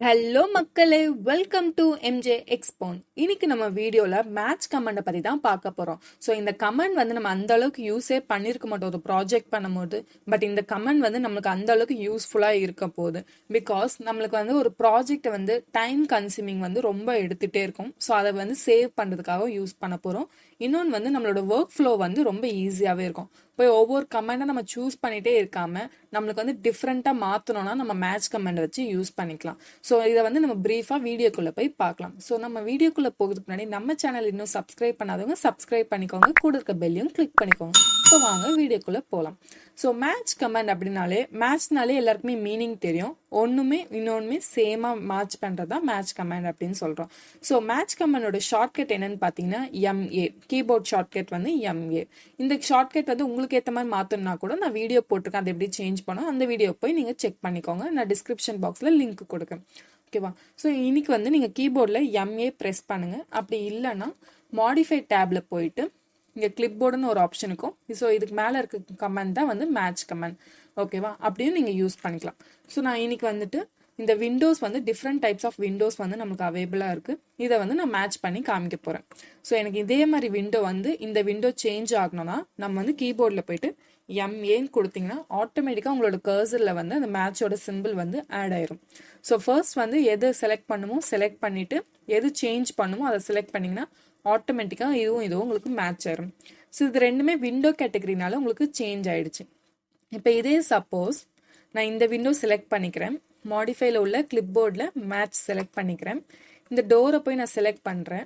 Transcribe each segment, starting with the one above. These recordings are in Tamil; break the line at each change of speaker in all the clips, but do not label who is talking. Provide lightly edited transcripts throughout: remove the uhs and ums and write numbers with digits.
ஹலோ மக்களே, வெல்கம் டு எம்ஜே எக்ஸ்பவுண்ட். இன்னைக்கு நம்ம வீடியோல மேட்ச் கமெண்ட் பத்தி தான் பார்க்க போறோம். ஸோ இந்த கமெண்ட் வந்து நம்ம அந்த அளவுக்கு யூஸே பண்ணிருக்க மாட்டோம் ஒரு ப்ராஜெக்ட் பண்ணும்போது. பட் இந்த கமெண்ட் வந்து நம்மளுக்கு அந்த அளவுக்கு யூஸ்ஃபுல்லா இருக்க போகுது. பிகாஸ் நம்மளுக்கு வந்து ஒரு ப்ராஜெக்ட் வந்து டைம் கன்சியூமிங் வந்து ரொம்ப எடுத்துட்டே இருக்கும். ஸோ அதை வந்து சேவ் பண்றதுக்காக யூஸ் பண்ண போறோம். இன்னொன்று வந்து நம்மளோட ஒர்க் ஃப்ளோ வந்து ரொம்ப ஈஸியாகவே இருக்கும். போய் ஒவ்வொரு கமெண்டை நம்ம சூஸ் பண்ணிட்டே இருக்காம நம்மளுக்கு வந்து டிஃப்ரெண்ட்டாக மாற்றணும்னா நம்ம மேட்ச் கமெண்ட் வச்சு யூஸ் பண்ணிக்கலாம். ஸோ இதை வந்து நம்ம ப்ரீஃபாக வீடியோக்குள்ளே போய் பார்க்கலாம். ஸோ நம்ம வீடியோக்குள்ளே போகிறதுக்கு முன்னாடி நம்ம சேனல் இன்னும் சப்ஸ்கிரைப் பண்ணாதவங்க சப்ஸ்கிரைப் பண்ணிக்கோங்க, கூட இருக்க பெல்லையும் கிளிக் பண்ணிக்கோங்க. ஸோ வாங்க வீடியோக்குள்ளே போகலாம். ஸோ மேட்ச் கமெண்ட் அப்படின்னாலே மேட்ச்னாலே எல்லாருக்குமே மீனிங் தெரியும். ஒன்றுமே இன்னொன்றுமே சேமாக மேட்ச் பண்ணுறது தான் மேட்ச் கமெண்ட் அப்படின்னு சொல்கிறோம். ஸோ மேட்ச் கமெண்டோட ஷார்ட்கட் என்னன்னு பார்த்தீங்கன்னா எம்ஏ, கீபோர்ட் ஷார்ட்கட் வந்து எம்ஏ. இந்த ஷார்ட்கட் வந்து உங்களுக்கு ஏற்ற மாதிரி மாற்றணும்னா கூட நான் வீடியோ போட்டிருக்கேன், அதை எப்படி சேஞ்ச் பண்ணோம் அந்த வீடியோ போய் நீங்கள் செக் பண்ணிக்கோங்க. நான் டிஸ்கிரிப்ஷன் பாக்ஸில் லிங்க் கொடுக்கேன். ஓகேவா? ஸோ இன்னைக்கு வந்து நீங்கள் கீபோர்டில் எம்ஏ ப்ரெஸ் பண்ணுங்கள். அப்படி இல்லைன்னா மாடிஃபை டேப்ல போயிட்டு இங்கே கிளிப் போர்டுன்னு ஒரு ஆப்ஷன் இருக்கும். ஸோ இதுக்கு மேலே இருக்க கமெண்ட் தான் வந்து மேட்ச் கமெண்ட். ஓகேவா? அப்படியும் நீங்கள் யூஸ் பண்ணிக்கலாம். ஸோ நான் இன்னைக்கு வந்துட்டு இந்த விண்டோஸ் வந்து டிஃப்ரெண்ட் டைப்ஸ் ஆஃப் விண்டோஸ் வந்து நமக்கு அவைலபிளாக இருக்குது. இதை வந்து நான் மேட்ச் பண்ணி காமிக்க போகிறேன். ஸோ எனக்கு இதே மாதிரி விண்டோ வந்து இந்த விண்டோ சேஞ்ச் ஆகணும்னா நம்ம வந்து கீபோர்டில் போயிட்டு எம்ஏன்னு கொடுத்தீங்கன்னா ஆட்டோமேட்டிக்காக உங்களோட கர்சரில் வந்து அந்த மேட்சோட சிம்பிள் வந்து ஆட் ஆயிரும். ஸோ ஃபர்ஸ்ட் வந்து எது செலக்ட் பண்ணுமோ செலக்ட் பண்ணிவிட்டு எது சேஞ்ச் பண்ணுமோ அதை செலக்ட் பண்ணிங்கன்னா ஆட்டோமேட்டிக்காக இதுவும் உங்களுக்கு மேட்ச் ஆயிரும். ஸோ இது ரெண்டுமே விண்டோ கேட்டகரினால உங்களுக்கு சேஞ்ச் ஆயிடுச்சு. இப்போ இதே சப்போஸ் நான் இந்த விண்டோ செலக்ட் பண்ணிக்கிறேன், மாடிஃபைல உள்ள கிளிப் போர்டில் மேட்ச் செலக்ட் பண்ணிக்கிறேன், இந்த டோரை போய் நான் செலக்ட் பண்ணுறேன்,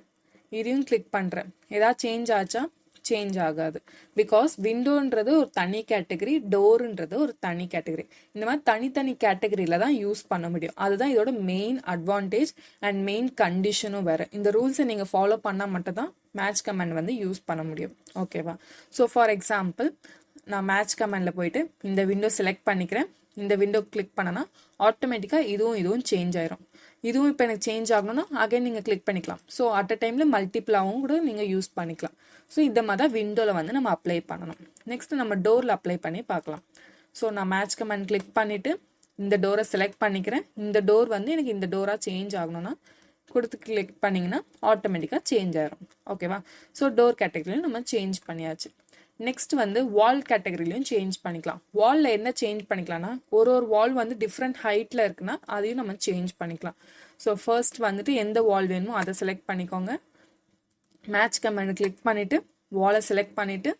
இதையும் கிளிக் பண்ணுறேன். ஏதாவது சேஞ்ச் ஆச்சா? சேஞ்ச் ஆகாது. பிகாஸ் விண்டோன்றது ஒரு தனி கேட்டகரி, டோருன்றது ஒரு தனி கேட்டகரி. இந்த மாதிரி தனித்தனி கேட்டகரியில தான் யூஸ் பண்ண முடியும். அதுதான் இதோட மெயின் அட்வான்டேஜ் அண்ட் மெயின் கண்டிஷனும் வேறு. இந்த ரூல்ஸை நீங்கள் ஃபாலோ பண்ணால் மட்டும் தான் மேட்ச் கமெண்ட் வந்து யூஸ் பண்ண முடியும். ஓகேவா? ஸோ ஃபார் எக்ஸாம்பிள் நான் மேட்ச் கமெண்டில் போயிட்டு இந்த விண்டோ செலக்ட் பண்ணிக்கிறேன், இந்த விண்டோ கிளிக் பண்ணனா ஆட்டோமேட்டிக்காக இதுவும் சேஞ்ச் ஆயிரும். இதுவும் இப்போ எனக்கு சேஞ்ச் ஆகணும்னா அகைன் நீங்கள் கிளிக் பண்ணிக்கலாம். ஸோ அட் அ டைமில் மல்டிபிளாகவும் கூட நீங்கள் யூஸ் பண்ணிக்கலாம். ஸோ இந்த மாதிரி தான் விண்டோவில் வந்து நம்ம அப்ளை பண்ணணும். நெக்ஸ்ட் நம்ம டோரில் அப்ளை பண்ணி பார்க்கலாம். ஸோ நான் மேட்ச் கமெண்ட் கிளிக் பண்ணிவிட்டு இந்த டோரை செலக்ட் பண்ணிக்கிறேன். இந்த டோர் வந்து எனக்கு இந்த டோராக சேஞ்ச் ஆகணும்னா கொடுத்து கிளிக் பண்ணிங்கன்னா ஆட்டோமேட்டிக்காக சேஞ்ச் ஆயிரும். ஓகேவா? ஸோ டோர் கேட்டகரியில் நம்ம சேஞ்ச் பண்ணியாச்சு. நெக்ஸ்ட் வந்து வால் கேட்டகரிலையும் சேஞ்ச் பண்ணிக்கலாம். வாலில் என்ன சேஞ்ச் பண்ணிக்கலாம்னா ஒரு வால் வந்து டிஃப்ரெண்ட் ஹைட்டில் இருக்குன்னா அதையும் நம்ம சேஞ்ச் பண்ணிக்கலாம். ஸோ ஃபர்ஸ்ட் வந்துட்டு எந்த வால் வேணுமோ அதை செலக்ட் பண்ணிக்கோங்க. மேட்ச் கமெண்ட் கிளிக் பண்ணிவிட்டு வாலை செலக்ட் பண்ணிவிட்டு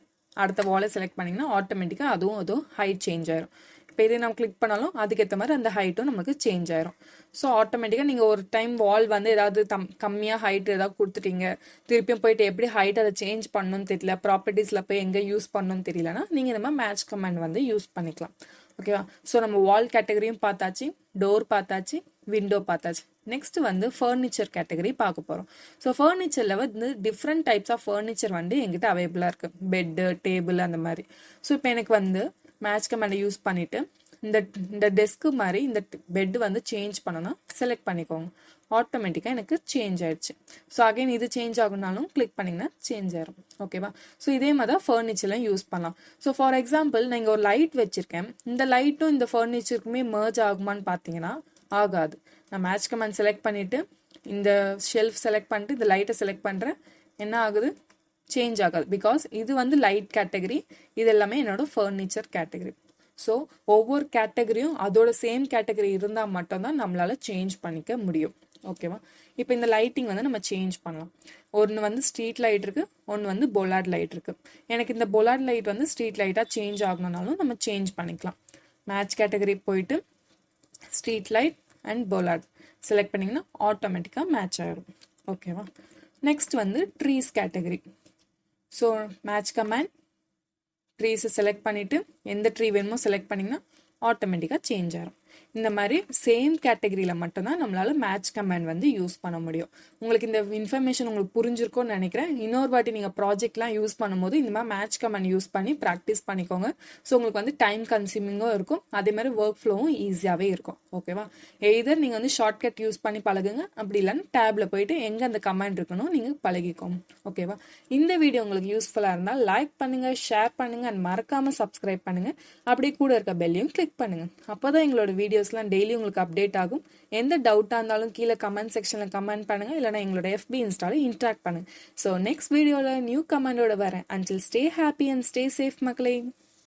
அடுத்த வாலை செலக்ட் பண்ணிங்கன்னா ஆட்டோமேட்டிக்காக அதுவும் ஹைட் சேஞ்ச் ஆயிரும். இப்போ இதே நம்ம கிளிக் பண்ணாலும் அதுக்கேற்ற மாதிரி அந்த ஹைட்டும் நமக்கு சேஞ்ச் ஆயிரும். ஸோ ஆட்டோமேட்டிக்காக நீங்கள் ஒரு டைம் வால் வந்து ஏதாவது கம்மியாக ஹைட் ஏதாவது கொடுத்துட்டீங்க, திருப்பியும் போயிட்டு எப்படி ஹைட் அதை சேஞ்ச் பண்ணணும்னு தெரியல, ப்ராப்பர்ட்டிஸில் போய் எங்கே யூஸ் பண்ணணும்னு தெரியலனா நீங்கள் இந்த மாதிரி மேட்ச் கமெண்ட் வந்து யூஸ் பண்ணிக்கலாம். ஓகேவா? ஸோ நம்ம வால் கேட்டகரியும் பார்த்தாச்சு, டோர் பார்த்தாச்சு, விண்டோ பார்த்தாச்சு. நெக்ஸ்ட் வந்து ஃபர்னிச்சர் கேட்டகரி பார்க்க போகிறோம். ஸோ ஃபர்னிச்சரில் வந்து டிஃப்ரெண்ட் டைப்ஸ் ஆஃப் ஃபர்னிச்சர் வந்து எங்கிட்ட அவைலபிளாக இருக்குது. பெட்டு, டேபிள் அந்த மாதிரி. ஸோ இப்போ எனக்கு வந்து மேட்ச் கமெண்டை யூஸ் பண்ணிவிட்டு இந்த டெஸ்க்கு மாதிரி இந்த பெட் வந்து சேஞ்ச் பண்ணணும் செலக்ட் பண்ணிக்கோங்க. ஆட்டோமேட்டிக்காக எனக்கு சேஞ்ச் ஆயிடுச்சு. ஸோ அகைன் இது சேஞ்ச் ஆகுனாலும் கிளிக் பண்ணிங்கன்னா சேஞ்ச் ஆயிரும். ஓகேவா? ஸோ இதே மாதிரி தான் ஃபர்னிச்சர்லாம் யூஸ் பண்ணலாம். ஸோ ஃபார் எக்ஸாம்பிள் நான் இங்கே ஒரு லைட் வச்சுருக்கேன், இந்த லைட்டும் இந்த ஃபர்னிச்சருக்குமே மர்ஜ் ஆகுமான்னு பார்த்தீங்கன்னா ஆகாது. நான் மேட்ச் கமெண்ட் செலக்ட் பண்ணிவிட்டு இந்த ஷெல்ஃப் செலக்ட் பண்ணிட்டு இந்த லைட்டை செலக்ட் பண்ணுறேன், என்ன ஆகுது? சேஞ்ச் ஆகாது. பிகாஸ் இது வந்து லைட் கேட்டகரி, இது எல்லாமே என்னோட ஃபர்னிச்சர் கேட்டகரி. ஸோ ஒவ்வொரு கேட்டகரியும் அதோட சேம் கேட்டகரி இருந்தால் மட்டும்தான் நம்மளால சேஞ்ச் பண்ணிக்க முடியும். ஓகேவா? இப்போ இந்த லைட்டிங் வந்து நம்ம சேஞ்ச் பண்ணலாம். ஒன்று வந்து ஸ்ட்ரீட் லைட் இருக்குது, ஒன்று வந்து பொலாட் லைட் இருக்குது. எனக்கு இந்த பொலாட் லைட் வந்து ஸ்ட்ரீட் லைட்டாக சேஞ்ச் ஆகணும்னாலும் நம்ம சேஞ்ச் பண்ணிக்கலாம். மேட்ச் கேட்டகரி போயிட்டு street light and bollard select பண்ணிங்கன்னா ஆட்டோமேட்டிக்காக மேட்ச் ஆகிடும். ஓகேவா? நெக்ஸ்ட் வந்து trees category. So match comment ட்ரீஸை செலக்ட் பண்ணிவிட்டு எந்த ட்ரீ வேணுமோ செலக்ட் பண்ணிங்கன்னா ஆட்டோமேட்டிக்காக சேஞ்ச் ஆகிடும். இந்த மாதிரி சேம் கேட்டகரியில் மட்டும்தான் நம்மளால் மேட்ச் கமெண்ட் வந்து யூஸ் பண்ண முடியும். உங்களுக்கு இந்த இன்ஃபர்மேஷன் உங்களுக்கு புரிஞ்சிருக்கும்னு நினைக்கிறேன். இன்னொரு வாட்டி நீங்கள் ப்ராஜெக்ட்லாம் யூஸ் பண்ணும்போது இந்த மாதிரி மேட்ச் கமெண்ட் யூஸ் பண்ணி ப்ராக்டிஸ் பண்ணிக்கோங்க. ஸோ உங்களுக்கு வந்து டைம் கன்சியூமிங்கும் இருக்கும், அதே மாதிரி ஒர்க் ஃப்ளோவும் ஈஸியாகவே இருக்கும். ஓகேவா? எய்தர் நீங்கள் வந்து ஷார்ட்கட் யூஸ் பண்ணி பழகுங்க, அப்படி இல்லைன்னு டேப்ல போயிட்டு எங்கே அந்த கமெண்ட் இருக்கணும் நீங்கள் பழகிக்கோங்க. ஓகேவா? இந்த வீடியோ உங்களுக்கு யூஸ்ஃபுல்லாக இருந்தால் லைக் பண்ணுங்கள், ஷேர் பண்ணுங்கள் அண்ட் மறக்காமல் சப்ஸ்கிரைப் பண்ணுங்கள். அப்படியே கூட இருக்க பெல்லையும் கிளிக் பண்ணுங்கள். அப்போ தான் எங்களோட வீடியோஸ்லாம் டெய்லி உங்களுக்கு அப்டேட் ஆகும். எந்த டவுட்டாக இருந்தாலும் கீழே கமெண்ட் செக்ஷனில் கமெண்ட் பண்ணுங்கள், இல்லைனா எங்களோட FB இன்ஸ்டாவில் இன்ட்ராக்ட் பண்ணுங்கள். ஸோ நெக்ஸ்ட் வீடியோவில் நியூ கமெண்டோட வரேன். Until stay happy and stay safe மக்களே.